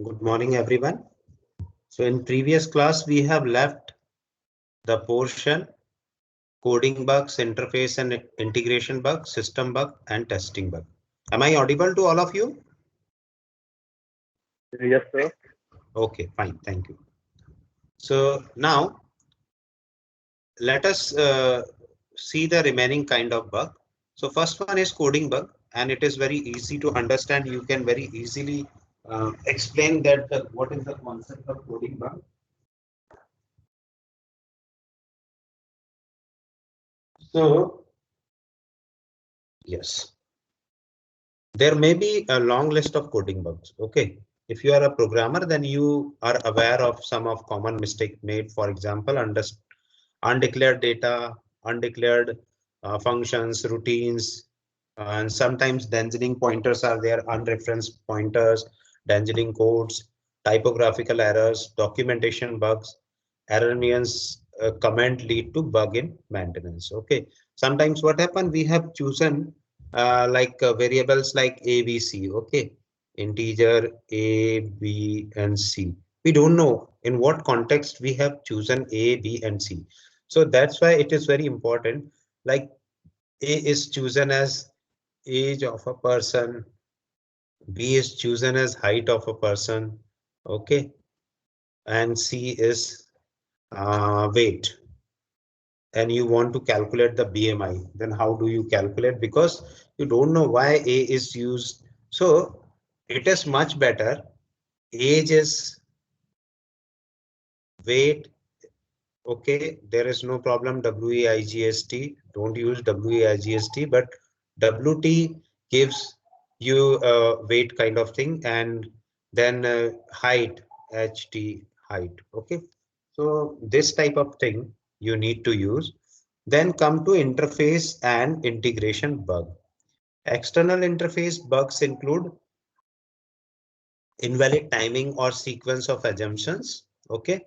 Good morning, everyone. So in previous class, we have left the portion coding bugs, interface and integration bug, system bug, and testing bug. Am I audible to all of you? Yes, sir. Okay, fine. Thank you. So now let us see the remaining kind of bug. So first one is coding bug, and it is very easy to understand. You can very easily explain that what is the concept of coding bug. So yes. There may be a long list of coding bugs. Okay. If you are a programmer, then you are aware of some of common mistake made. For example, undeclared data, undeclared functions, routines, and sometimes dangling pointers are there, unreferenced pointers, dangling codes, typographical errors, documentation bugs, erroneous comment lead to bug in maintenance. Okay. Sometimes what happened, we have chosen variables like a, b, c. Okay, integer a, b, and c. We don't know in what context we have chosen a, b, and c. So that's why it is very important. Like a is chosen as age of a person, b is chosen as height of a person. Okay, and c is weight. And you want to calculate the BMI, then how do you calculate? Because you don't know why A is used. So it is much better. Age is weight. Okay, there is no problem. WEIGST. Don't use WEIGST, but WT gives you a weight kind of thing, and then height, HT height. Okay, so this type of thing you need to use. Then come to interface and integration bug. External interface bugs include invalid timing or sequence of assumptions, okay,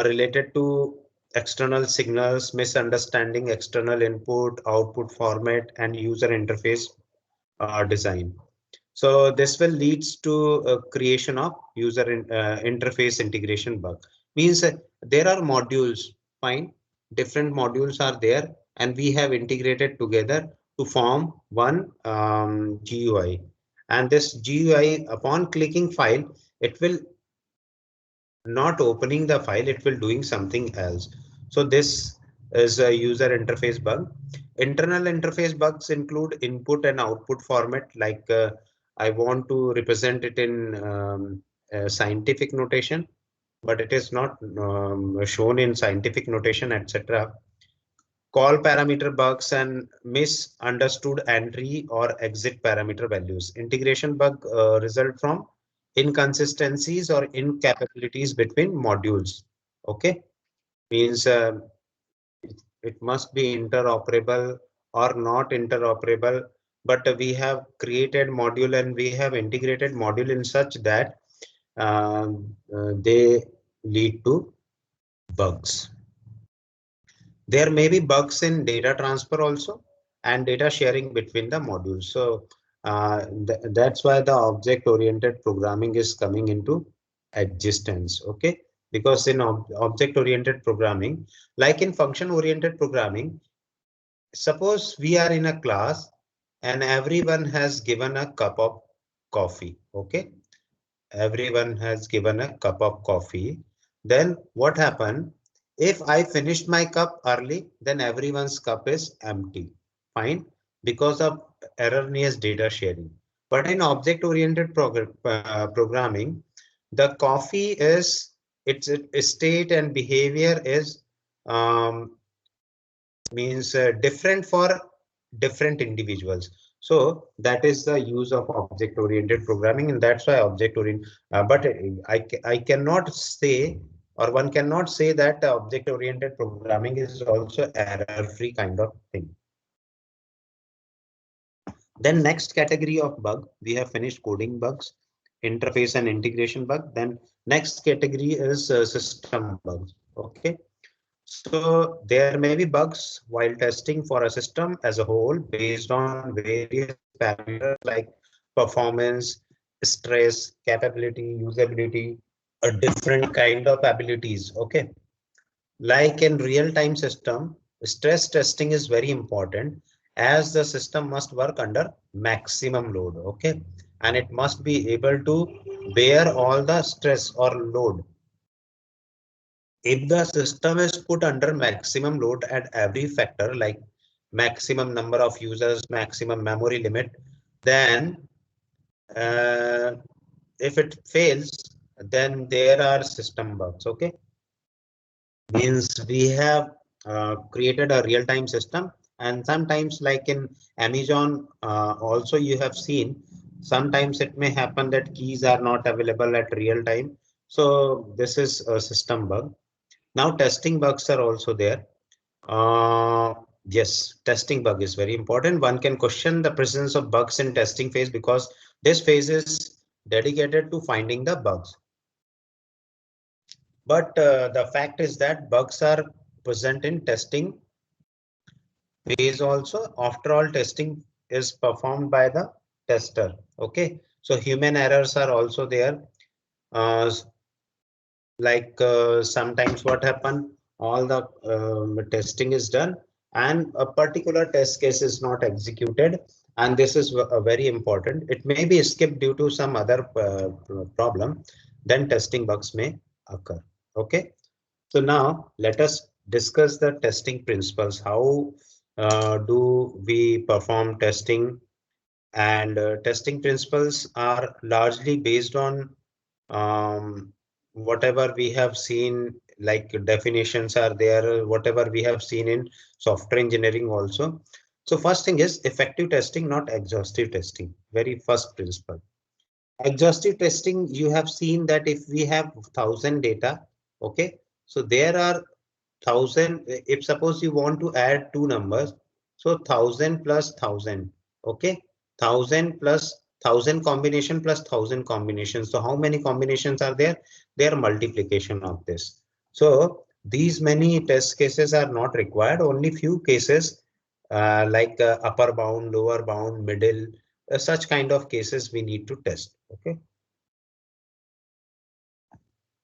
related to external signals, misunderstanding external input, output format, and user interface design. So this will leads to creation of interface integration bug. Means there are modules, fine, different modules are there, and we have integrated together to form one GUI. And this GUI, upon clicking file, it will not opening the file, it will doing something else. So this is a user interface bug. Internal interface bugs include input and output format, like I want to represent it in scientific notation, but it is not shown in scientific notation, etc. Call parameter bugs and misunderstood entry or exit parameter values. Integration bug result from inconsistencies or incapabilities between modules. Okay, means it must be interoperable or not interoperable. But we have created module and we have integrated module in such that they lead to bugs. There may be bugs in data transfer also and data sharing between the modules. So that's why the object-oriented programming is coming into existence. Okay, because in object-oriented programming, like in function-oriented programming, suppose we are in a class and everyone has given a cup of coffee. Okay, everyone has given a cup of coffee. Then what happened? If I finished my cup early, then everyone's cup is empty. Fine, because of erroneous data sharing. But in object-oriented programming, the coffee is its state and behavior is um, means different for different individuals. So that is the use of object oriented programming, and that's why object oriented. But I cannot say, or one cannot say that object oriented programming is also error free kind of thing. Then next category of bug, we have finished coding bugs, interface and integration bug. Then next category is system bugs. Okay, so there may be bugs while testing for a system as a whole based on various parameters like performance, stress, capability, usability, a different kind of abilities. Okay. Like in real-time system, stress testing is very important as the system must work under maximum load. Okay. And it must be able to bear all the stress or load. If the system is put under maximum load at every factor, like maximum number of users, maximum memory limit, then uh, if it fails, then there are system bugs. Okay, means we have created a real-time system, and sometimes, like in Amazon, also you have seen sometimes it may happen that keys are not available at real time. So this is a system bug. Now testing bugs are also there. Uh, yes, testing bug is very important. One can question the presence of bugs in testing phase because this phase is dedicated to finding the bugs. But the fact is that bugs are present in testing phase also. After all, testing is performed by the tester. Okay, so human errors are also there. Uh, sometimes what happen, all the testing is done and a particular test case is not executed, and this is very important. It may be skipped due to some other problem, then testing bugs may occur. Okay, so now let us discuss the testing principles. How do we perform testing? And testing principles are largely based on whatever we have seen, like definitions are there, whatever we have seen in software engineering also. So first thing is effective testing, not exhaustive testing. Very first principle. Exhaustive testing, you have seen that if we have 1,000 data, okay, so there are 1,000. If suppose you want to add two numbers, so 1,000 plus 1,000, okay, 1,000 plus 1,000 combination plus 1,000 combinations. So how many combinations are there? They are multiplication of this. So these many test cases are not required. Only few cases upper bound, lower bound, middle, such kind of cases we need to test. Okay.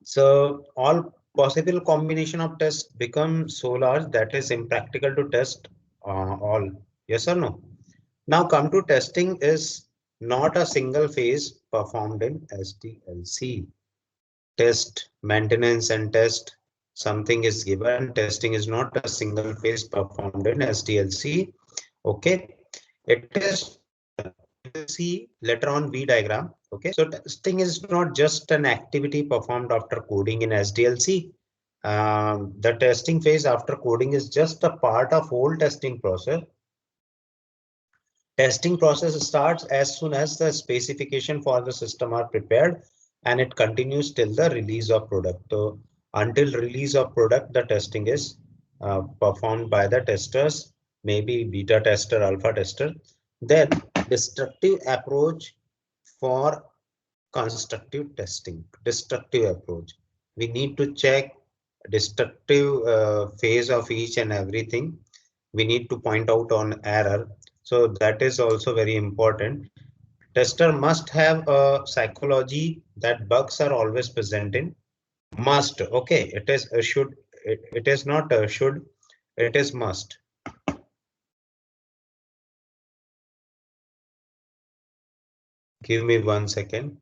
So all possible combination of tests become so large that is impractical to test all. Yes or no? Now come to testing is not a single phase performed in SDLC. Test, maintenance and test, something is given. Testing is not a single phase performed in SDLC. Okay, it is see later on V diagram. Okay, so testing is not just an activity performed after coding in SDLC. The testing phase after coding is just a part of whole testing process. Testing process starts as soon as the specification for the system are prepared, and it continues till the release of product. So until release of product, the testing is performed by the testers, maybe beta tester, alpha tester. Then destructive approach for constructive testing. Destructive approach. We need to check destructive phase of each and everything. We need to point out on error. So that is also very important. Tester must have a psychology that bugs are always present in. Must. Okay, it is a should. It is not a should. It is must. Give me 1 second.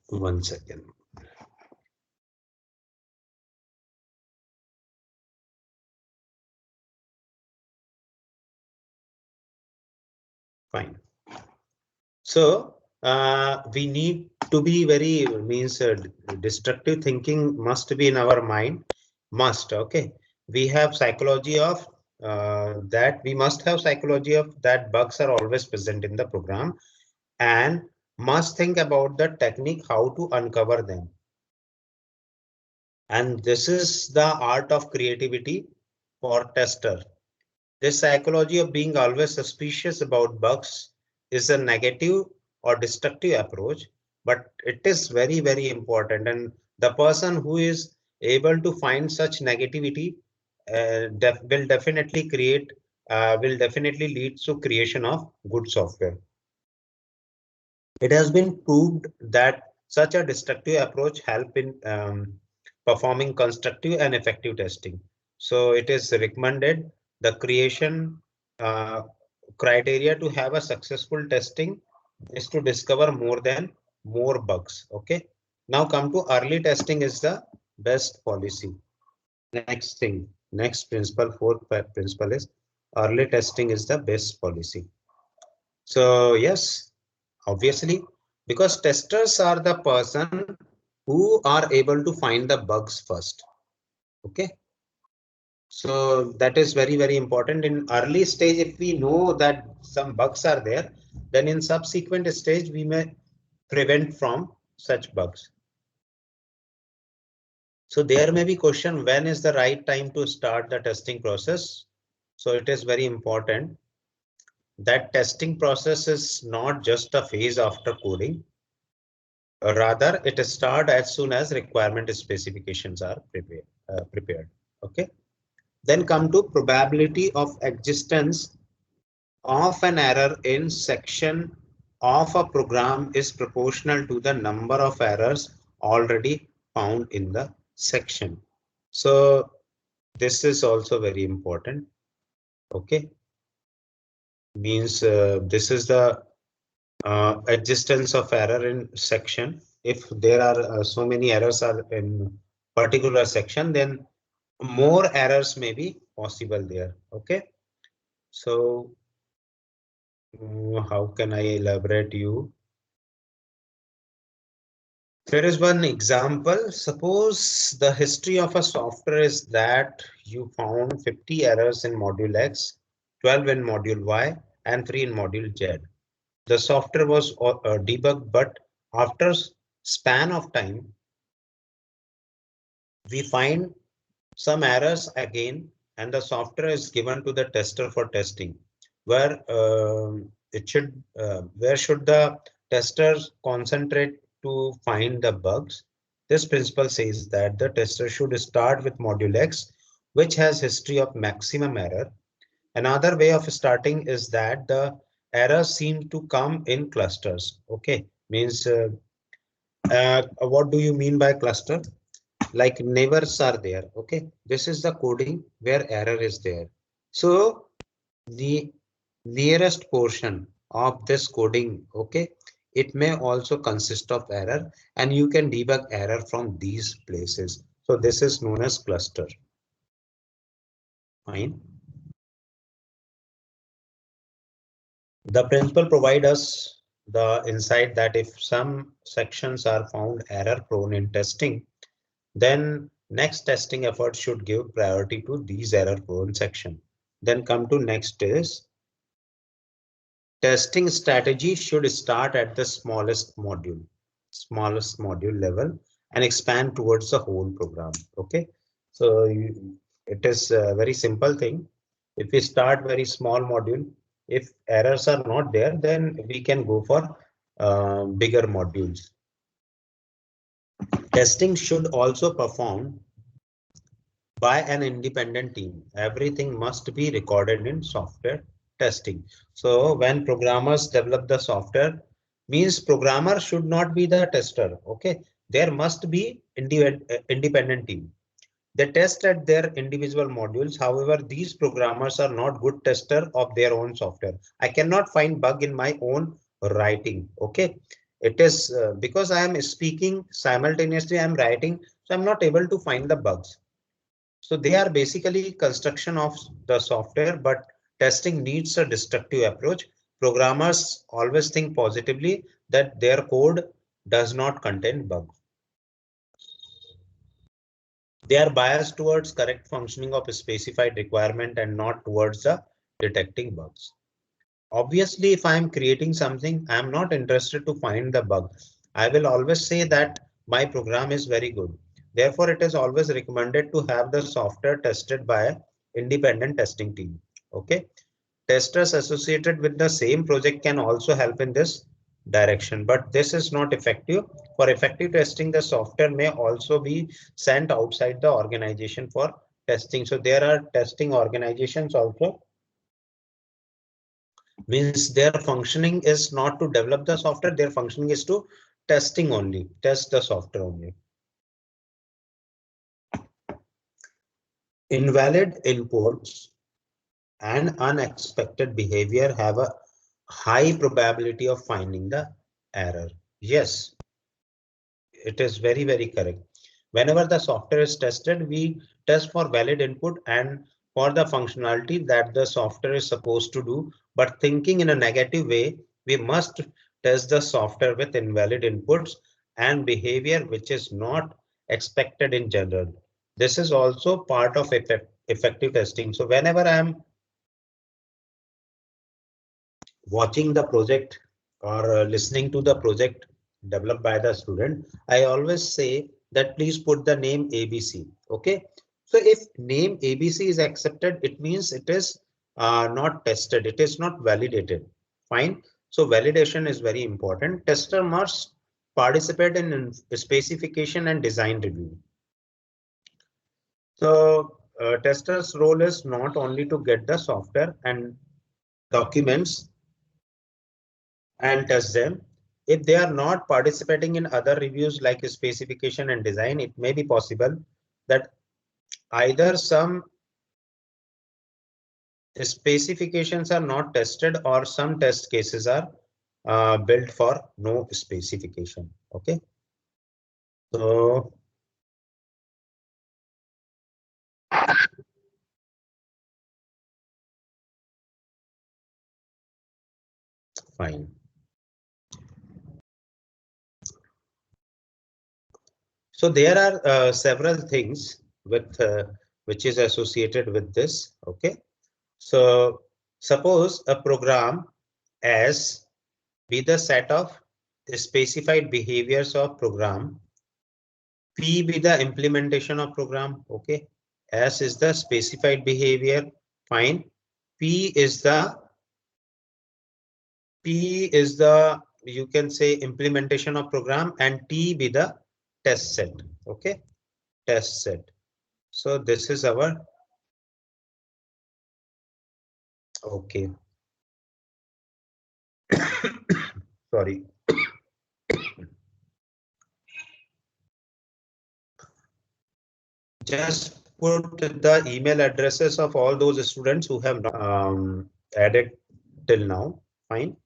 One second. Fine. So we need to be very means destructive thinking must be in our mind. Must. Okay. We have psychology of that. We must have psychology of that bugs are always present in the program, and must think about the technique how to uncover them. And this is the art of creativity for tester. This psychology of being always suspicious about bugs is a negative or destructive approach, but it is very, very important. And the person who is able to find such negativity will definitely will definitely lead to creation of good software. It has been proved that such a destructive approach help in performing constructive and effective testing. So it is recommended the creation uh, criteria to have a successful testing is to discover more bugs. Okay. Now come to early testing is the best policy. Next thing, next principle, principle is early testing is the best policy. So yes, obviously, because testers are the person who are able to find the bugs first. Okay. So that is very, very important. In early stage, if we know that some bugs are there, then in subsequent stage, we may prevent from such bugs. So there may be question, when is the right time to start the testing process? So it is very important that testing process is not just a phase after coding. Rather, it starts as soon as requirement specifications are prepared. Okay. Then come to probability of existence of an error in section of a program is proportional to the number of errors already found in the section. So this is also very important. Okay. Means this is the existence of error in section. If there are so many errors are in particular section, then more errors may be possible there. Okay. So how can I elaborate you? There is one example. Suppose the history of a software is that you found 50 errors in module X, 12 in module Y, and 3 in module Z. The software was debugged, but after span of time, we find some errors again, and the software is given to the tester for testing. Where where should the testers concentrate to find the bugs? This principle says that the tester should start with module X, which has history of maximum error. Another way of starting is that the errors seem to come in clusters. Okay, means what do you mean by cluster? Like neighbors are there. Okay, this is the coding where error is there. So the nearest portion of this coding, okay, it may also consist of error, and you can debug error from these places. So this is known as cluster. Fine. The principle provides us the insight that if some sections are found error prone in testing, then next testing effort should give priority to these error prone section. Then come to next is testing strategy should start at the smallest module level and expand towards the whole program. Okay, so it is a very simple thing. If we start very small module, if errors are not there, then we can go for bigger modules. Testing should also perform by an independent team. Everything must be recorded in software testing. So when programmers develop the software, means programmer should not be the tester. Okay, there must be independent team. They test at their individual modules. However, these programmers are not good tester of their own software. I cannot find bug in my own writing. Okay, it is because I am speaking simultaneously, I am writing, so I'm not able to find the bugs. So they are basically construction of the software, but testing needs a destructive approach. Programmers always think positively that their code does not contain bugs. They are biased towards correct functioning of a specified requirement and not towards the detecting bugs. Obviously, if I am creating something, I am not interested to find the bug. I will always say that my program is very good. Therefore, it is always recommended to have the software tested by an independent testing team. Okay. Testers associated with the same project can also help in this direction, but this is not effective. For effective testing, the software may also be sent outside the organization for testing. So there are testing organizations also, means their functioning is not to develop the software, their functioning is to testing only, test the software only. Invalid inputs and unexpected behavior have a high probability of finding the error. Yes, it is very, very correct. Whenever the software is tested, we test for valid input and for the functionality that the software is supposed to do. But thinking in a negative way, we must test the software with invalid inputs and behavior which is not expected in general. This is also part of effective testing. So whenever I am watching the project or listening to the project developed by the student, I always say that please put the name ABC. Okay. So if name ABC is accepted, it means it is not tested. It is not validated. Fine. So validation is very important. Tester must participate in specification and design review. So tester's role is not only to get the software and documents and test them. If they are not participating in other reviews like specification and design, it may be possible that either some specifications are not tested or some test cases are built for no specification. Okay. So fine. So there are several things with which is associated with this. Okay. So suppose a program as be the set of specified behaviors of program. P be the implementation of program. Okay. S is the specified behavior. Fine. P is the you can say implementation of program, and T be the test set. Okay. Test set. So this is our okay. Sorry. Just put the email addresses of all those students who have not added till now. Fine.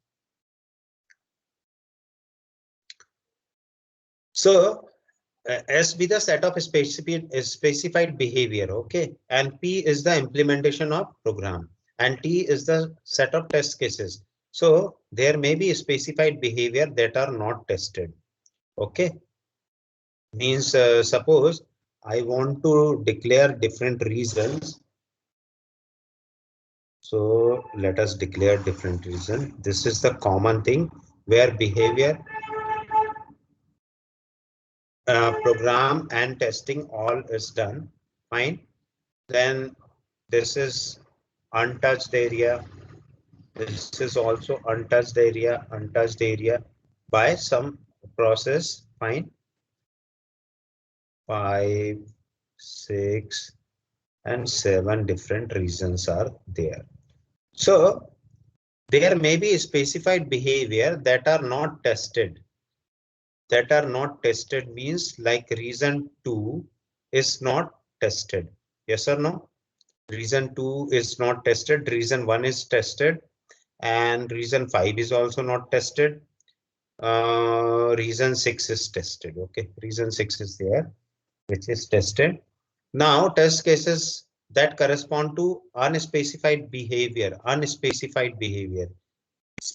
So S be the set of specified behavior. Okay. And P is the implementation of program. And T is the set of test cases. So there may be specified behavior that are not tested. Okay. Means suppose I want to declare different reasons. So let us declare different reason. This is the common thing where behavior, program and testing all is done. Fine. Then this is untouched area. This is also untouched area by some process. Fine. 5, 6, and 7 different reasons are there. So there may be specified behavior that are not tested. That are not tested means like reason 2 is not tested. Yes or no? Reason 2 is not tested. Reason 1 is tested. And reason 5 is also not tested. Reason 6 is tested. Okay. Reason 6 is there, which is tested. Now test cases that correspond to unspecified behavior. Unspecified behavior.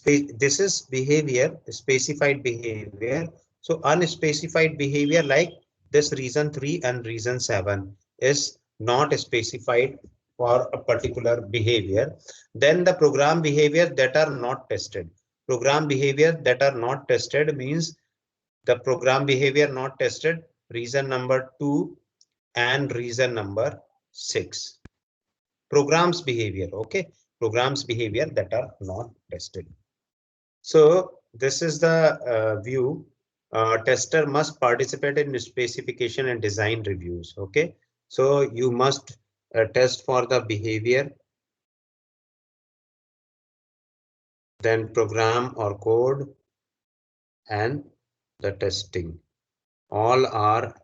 This is behavior, specified behavior. So unspecified behavior like this reason 3 and reason 7 is not specified for a particular behavior. Then the program behavior that are not tested. Program behavior that are not tested means the program behavior not tested, reason number 2 and reason number 6. Programs behavior. Okay. Programs behavior that are not tested. So this is the view. Tester must participate in specification and design reviews. Okay, so you must test for the behavior, then program or code, and the testing. All are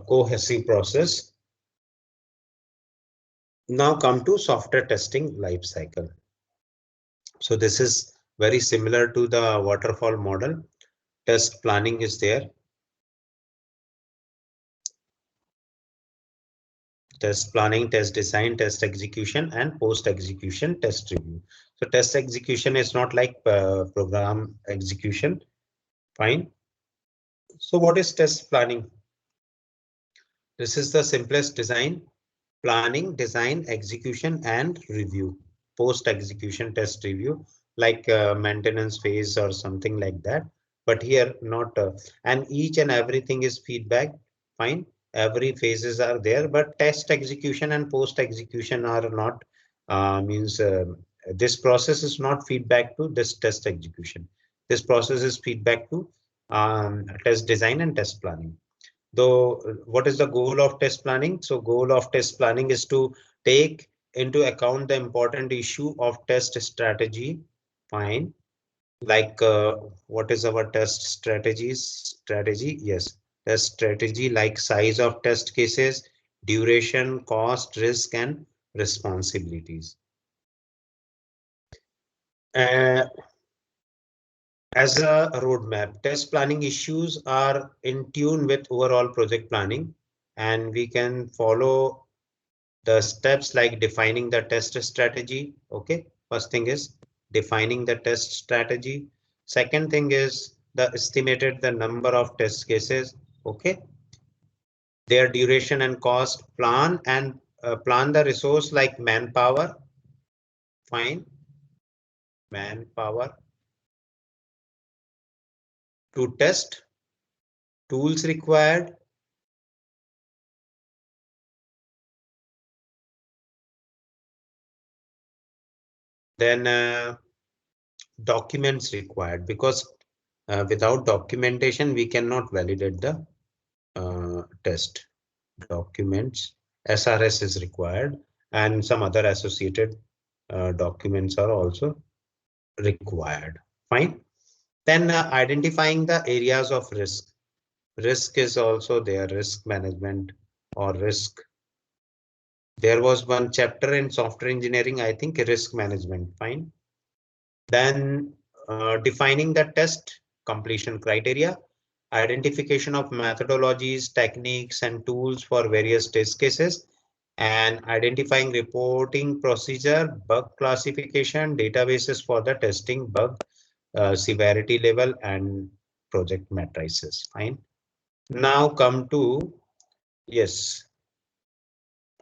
cohesive process. Now come to software testing life cycle. So this is very similar to the waterfall model. Test planning is there. Test planning, test design, test execution, and post execution test review. So test execution is not like program execution. Fine. So what is test planning? This is the simplest design. Planning, design, execution, and review. Post execution test review, like maintenance phase or something like that. But here not, and each and everything is feedback. Fine. Every phases are there, but test execution and post execution are not, means this process is not feedback to this test execution. This process is feedback to test design and test planning. Though, what is the goal of test planning? So goal of test planning is to take into account the important issue of test strategy. Fine. Like what is our test strategy? Yes, test strategy like size of test cases, duration, cost, risk, and responsibilities. Uh, as a roadmap, test planning issues are in tune with overall project planning, and we can follow the steps like defining the test strategy. Okay, first thing is defining the test strategy. Second thing is the estimated the number of test cases. Okay, their duration and cost, plan and plan the resource like manpower. Fine, manpower to test, tools required, then documents required, because without documentation we cannot validate the test. Documents, SRS is required, and some other associated documents are also required. Fine. Then identifying the areas of risk. Risk is also there, risk management or risk. There was one chapter in software engineering, I think, risk management. Fine. Then defining the test completion criteria, identification of methodologies, techniques, and tools for various test cases, and identifying reporting procedure, bug classification, databases for the testing bug severity level, and project matrices. Fine. Now come to, yes,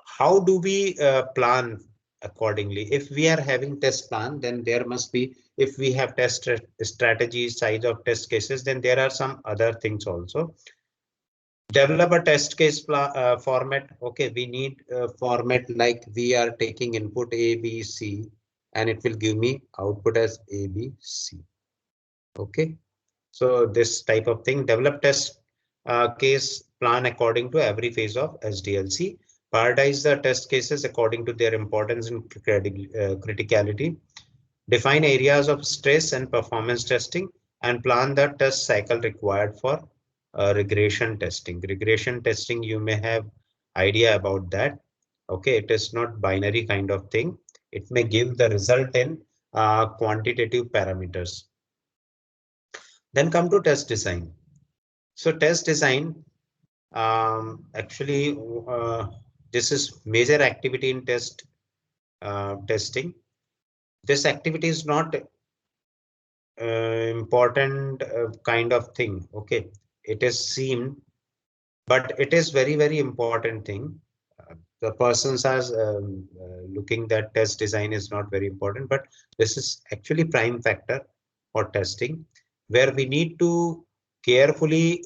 how do we plan accordingly? If we are having test plan, then there must be, if we have test strategies, size of test cases, then there are some other things also. Develop a test case format. Okay, we need a format like we are taking input A, B, C, and it will give me output as A, B, C. Okay, so this type of thing. Develop test case plan according to every phase of SDLC. Prioritize the test cases according to their importance and criticality. Define areas of stress and performance testing, and plan the test cycle required for regression testing. Regression testing, you may have idea about that. Okay, it is not binary kind of thing. It may give the result in quantitative parameters. Then come to test design. So test design, actually, this is major activity in testing. This activity is not important kind of thing. Okay, it is seen, but it is very important thing. The persons are looking that test design is not very important, but this is actually prime factor for testing, where we need to carefully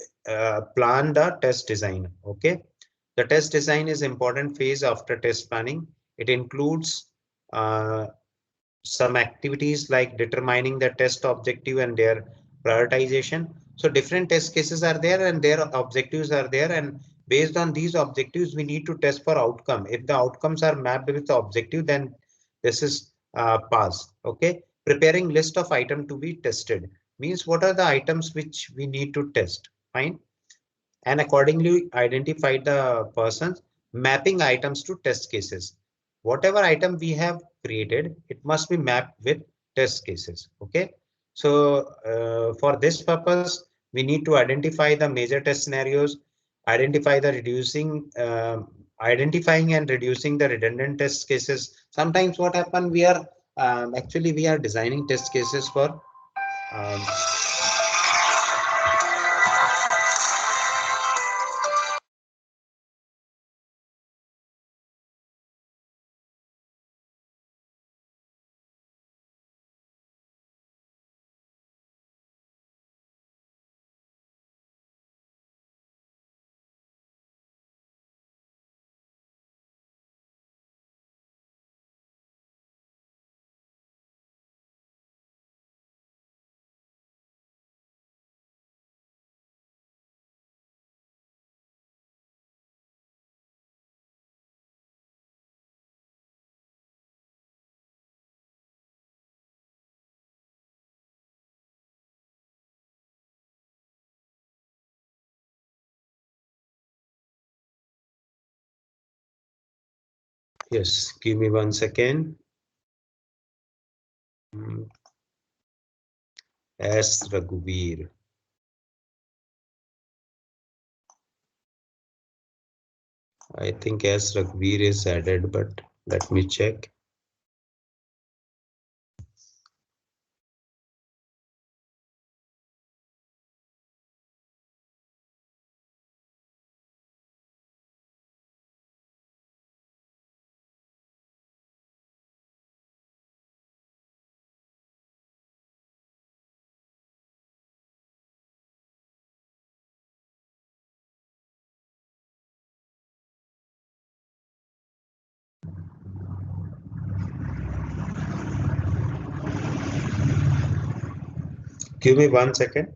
plan the test design. Okay, the test design is important phase after test planning. It includes uh, some activities like determining the test objective and their prioritization. So different test cases are there and their objectives are there, and based on these objectives, we need to test for outcome. If the outcomes are mapped with the objective, then this is pass. Okay. Preparing list of items to be tested means what are the items which we need to test. Fine. And accordingly identify the persons, mapping items to test cases. Whatever item we have created, it must be mapped with test cases. Okay. So for this purpose, we need to identify the major test scenarios, identify the identifying and reducing the redundant test cases. Sometimes what happen, we are actually we are designing test cases for um, yes, give me 1 second. Mm, S. Raghuveer. I think S. Raghuveer is added, but let me check. Give me 1 second.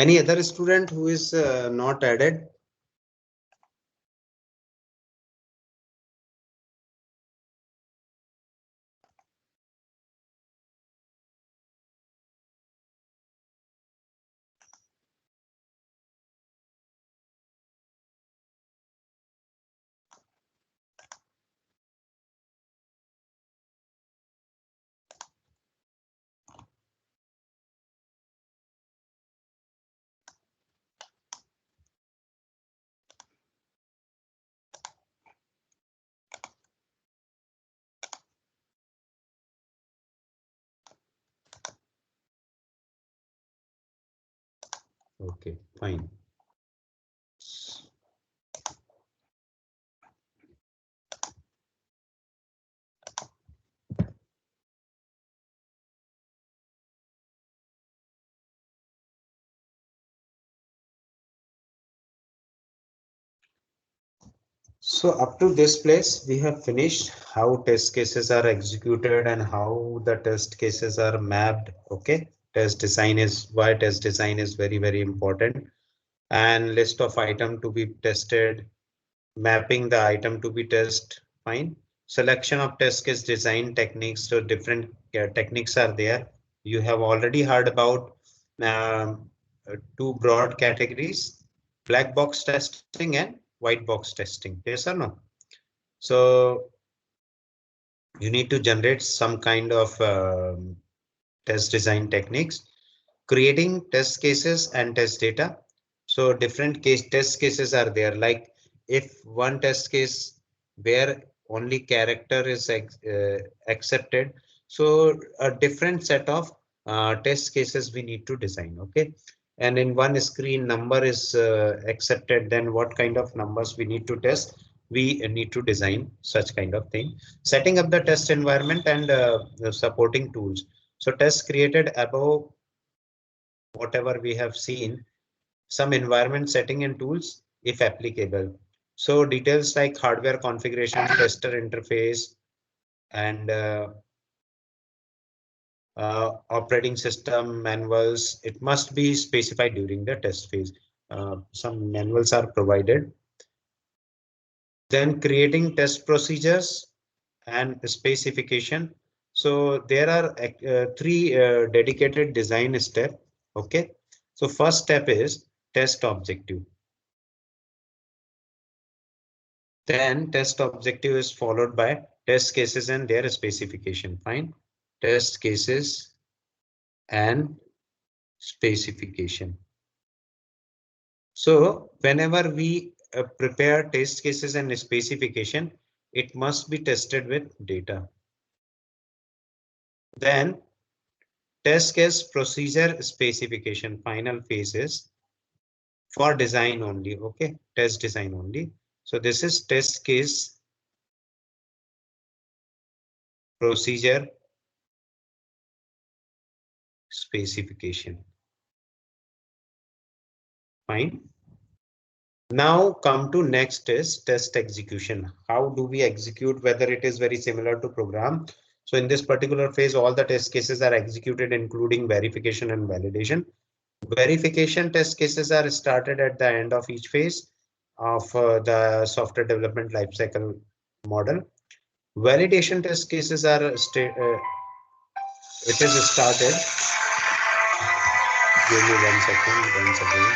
Any other student who is not added? Okay, fine. So up to this place, we have finished how test cases are executed and how the test cases are mapped. Okay, test design is why test design is very, very important. And list of item to be tested, mapping the item to be tested. Fine. Selection of test case design techniques. So different techniques are there. You have already heard about two broad categories: black box testing and white box testing. Yes or no? So you need to generate some kind of test design techniques, creating test cases and test data. So different case test cases are there. Like if one test case where only character is accepted, so a different set of test cases we need to design. Okay. And in one screen number is accepted, then what kind of numbers we need to test? We need to design such kind of thing. Setting up the test environment and the supporting tools. So tests created above whatever we have seen, some environment setting and tools if applicable. So details like hardware configuration, tester interface, and operating system manuals, it must be specified during the test phase. Some manuals are provided. Then creating test procedures and specification. So there are three dedicated design steps. Okay. So first step is test objective. Then test objective is followed by test cases and their specification. Fine. Test cases and specification. So whenever we prepare test cases and specification, it must be tested with data. Then test case procedure specification, final phases for design only. Okay, test design only. So this is test case procedure specification. Fine. Now come to next is test execution. How do we execute, whether it is very similar to program? So in this particular phase, all the test cases are executed, including verification and validation. Verification test cases are started at the end of each phase of the software development lifecycle model. Validation test cases are it is started. Give me 1 second once again.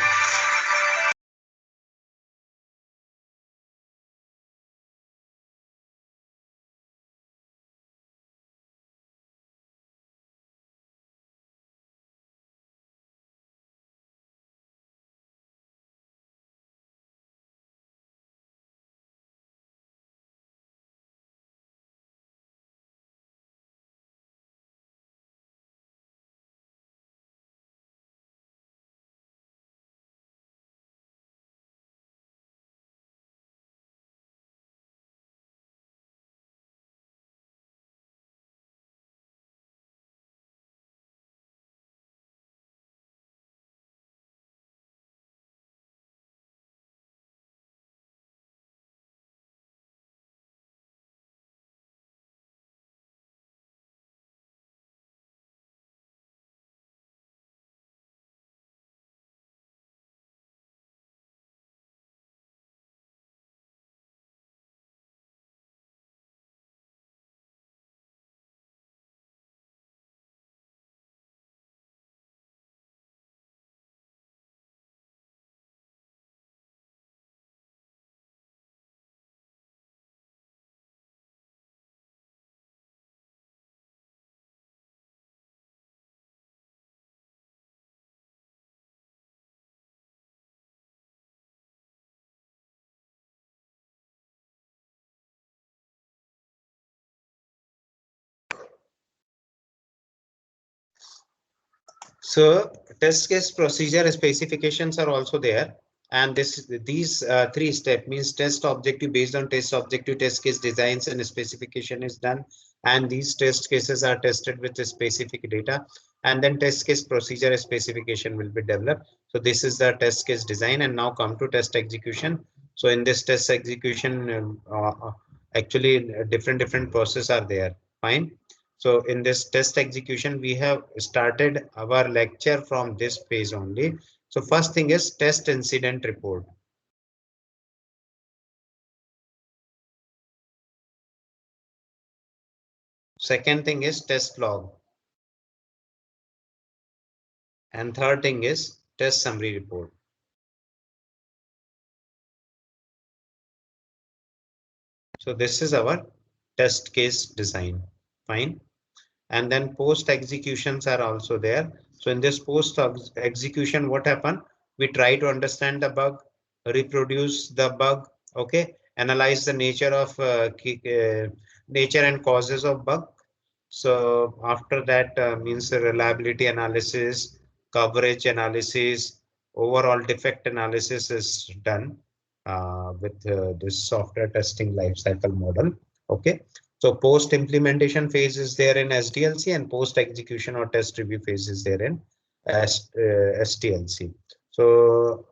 So test case procedure specifications are also there. And these three step means test objective based on test objective, test case designs and specification is done. And these test cases are tested with the specific data. And then test case procedure specification will be developed. So this is the test case design. And now come to test execution. So in this test execution, actually different processes are there. Fine. So in this test execution, we have started our lecture from this page only. So first thing is test incident report. Second thing is test log. And third thing is test summary report. So this is our test case design. Fine. And then post executions are also there. So in this post execution, what happened? We try to understand the bug, reproduce the bug, okay, analyze the nature of nature and causes of bug. So after that means the reliability analysis, coverage analysis, overall defect analysis is done with this software testing lifecycle model. Okay. So post implementation phase is there in SDLC and post execution or test review phase is there in STLC. So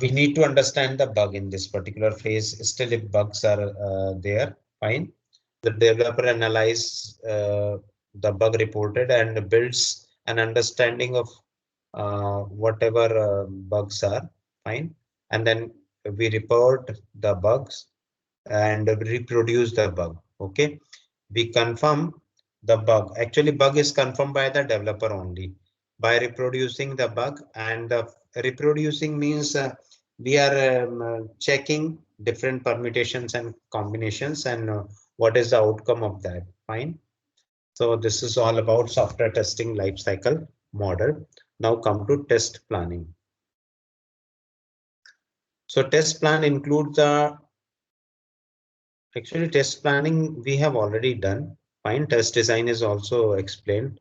we need to understand the bug in this particular phase. Still, if bugs are there, fine. The developer analyze the bug reported and builds an understanding of whatever bugs are, fine. And then we report the bugs and reproduce the bug. Okay, we confirm the bug. Actually, bug is confirmed by the developer only by reproducing the bug. And reproducing means we are checking different permutations and combinations and what is the outcome of that. Fine. So this is all about software testing lifecycle model. Now come to test planning. So test plan includes the actually test planning we have already done. Fine. Test design is also explained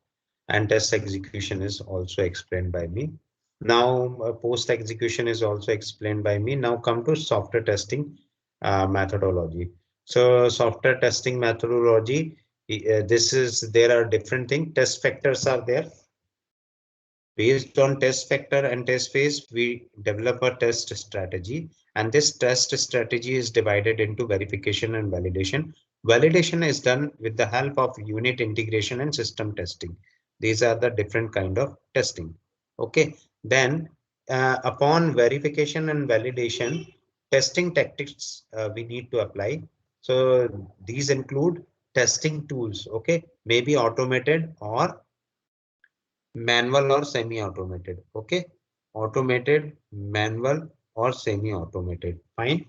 and test execution is also explained by me. Now post execution is also explained by me. Now come to software testing methodology. So software testing methodology, this is there are different things. Test factors are there. Based on test factor and test phase, we develop a test strategy, and this test strategy is divided into verification and validation. Validation is done with the help of unit integration and system testing. These are the different kind of testing. Okay, then upon verification and validation, testing tactics we need to apply. So these include testing tools, okay, maybe automated or manual or semi-automated. Okay, automated, manual or semi-automated. Fine.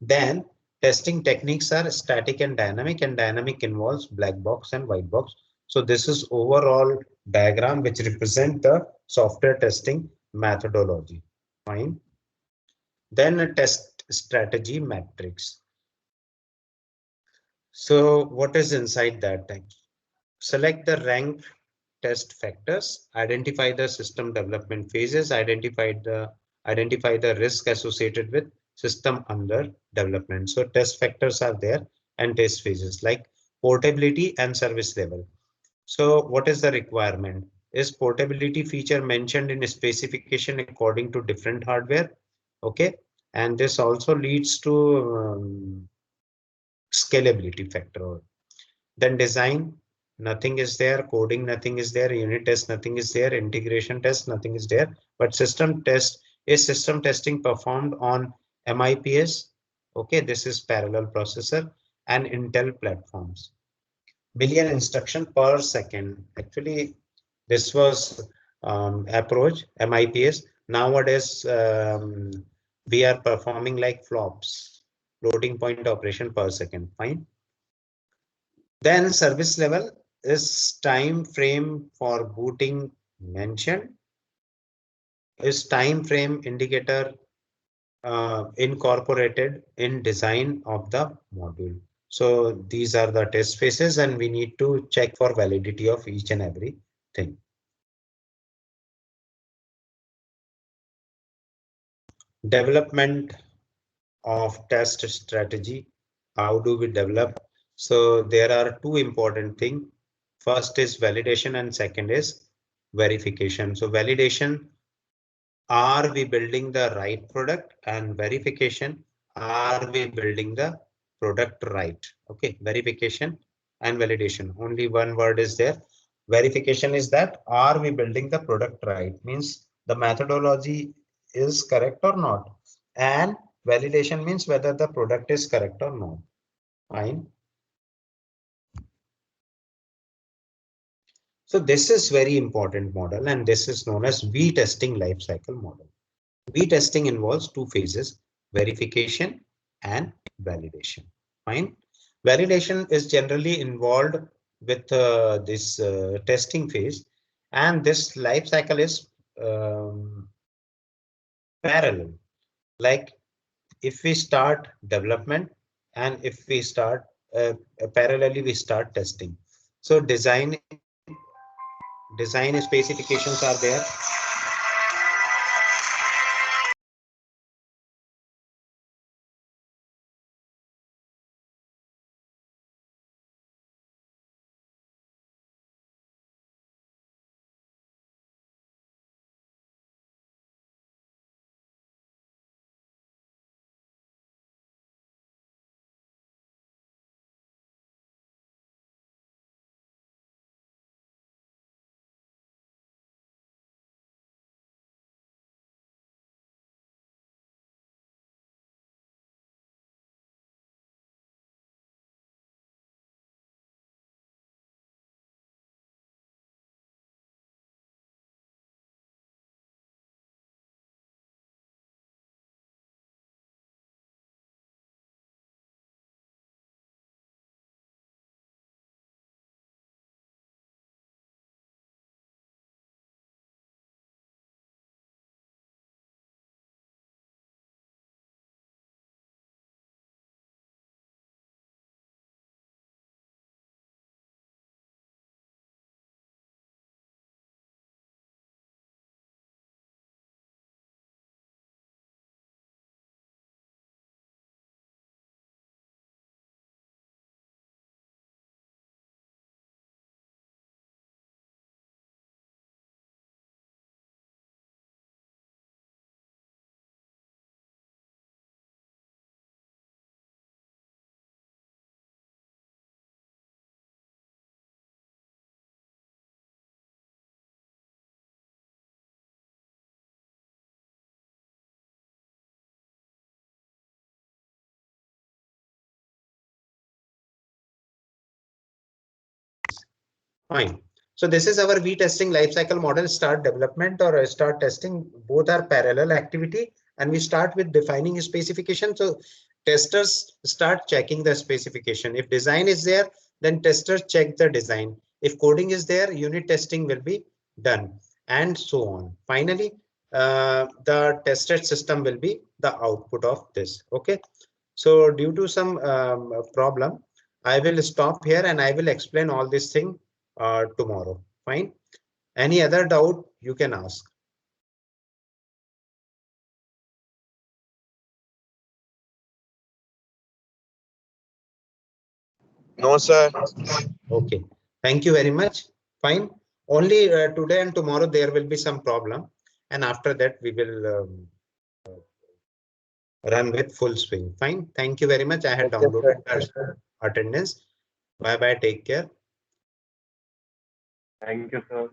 Then testing techniques are static and dynamic involves black box and white box. So this is overall diagram which represent the software testing methodology. Fine. Then a test strategy matrix. So what is inside that? Select the rank test factors, identify the system development phases, identify the risk associated with system under development. So test factors are there and test phases like portability and service level. So what is the requirement? Is portability feature mentioned in a specification according to different hardware? Okay, and this also leads to scalability factor. Then design, nothing is there. Coding, nothing is there. Unit test, nothing is there. Integration test, nothing is there. But system test is system testing performed on MIPS. Okay, this is parallel processor and Intel platforms. Billion instruction per second. Actually, this was approach MIPS. Nowadays, we are performing like flops, floating point operation per second. Fine. Then service level is time frame for booting mentioned. Is time frame indicator incorporated in design of the module. So these are the test phases and we need to check for validity of each and every thing. Development of test strategy. How do we develop? So there are two important things. First is validation and second is verification. So validation, are we building the right product, and verification, are we building the product right? Okay, verification and validation. Only one word is there. Verification is that are we building the product right? Means the methodology is correct or not. And validation means whether the product is correct or not. Fine. So this is very important model, and this is known as V testing life cycle model. V testing involves two phases, verification and validation. Fine. Validation is generally involved with this testing phase, and this life cycle is parallel. Like if we start development and if we start parallelly, we start testing. So design specifications are there. Fine. So this is our V testing lifecycle model. Start development or start testing, both are parallel activity, and we start with defining a specification. So testers start checking the specification. If design is there, then testers check the design. If coding is there, unit testing will be done, and so on. Finally, the tested system will be the output of this. Okay. So due to some problem, I will stop here and I will explain all this thing tomorrow. Fine. Any other doubt you can ask. No, sir. Okay. Thank you very much. Fine. Only today and tomorrow there will be some problem, and after that we will run with full swing. Fine. Thank you very much. I had downloaded the attendance. Bye bye. Take care. Thank you, sir.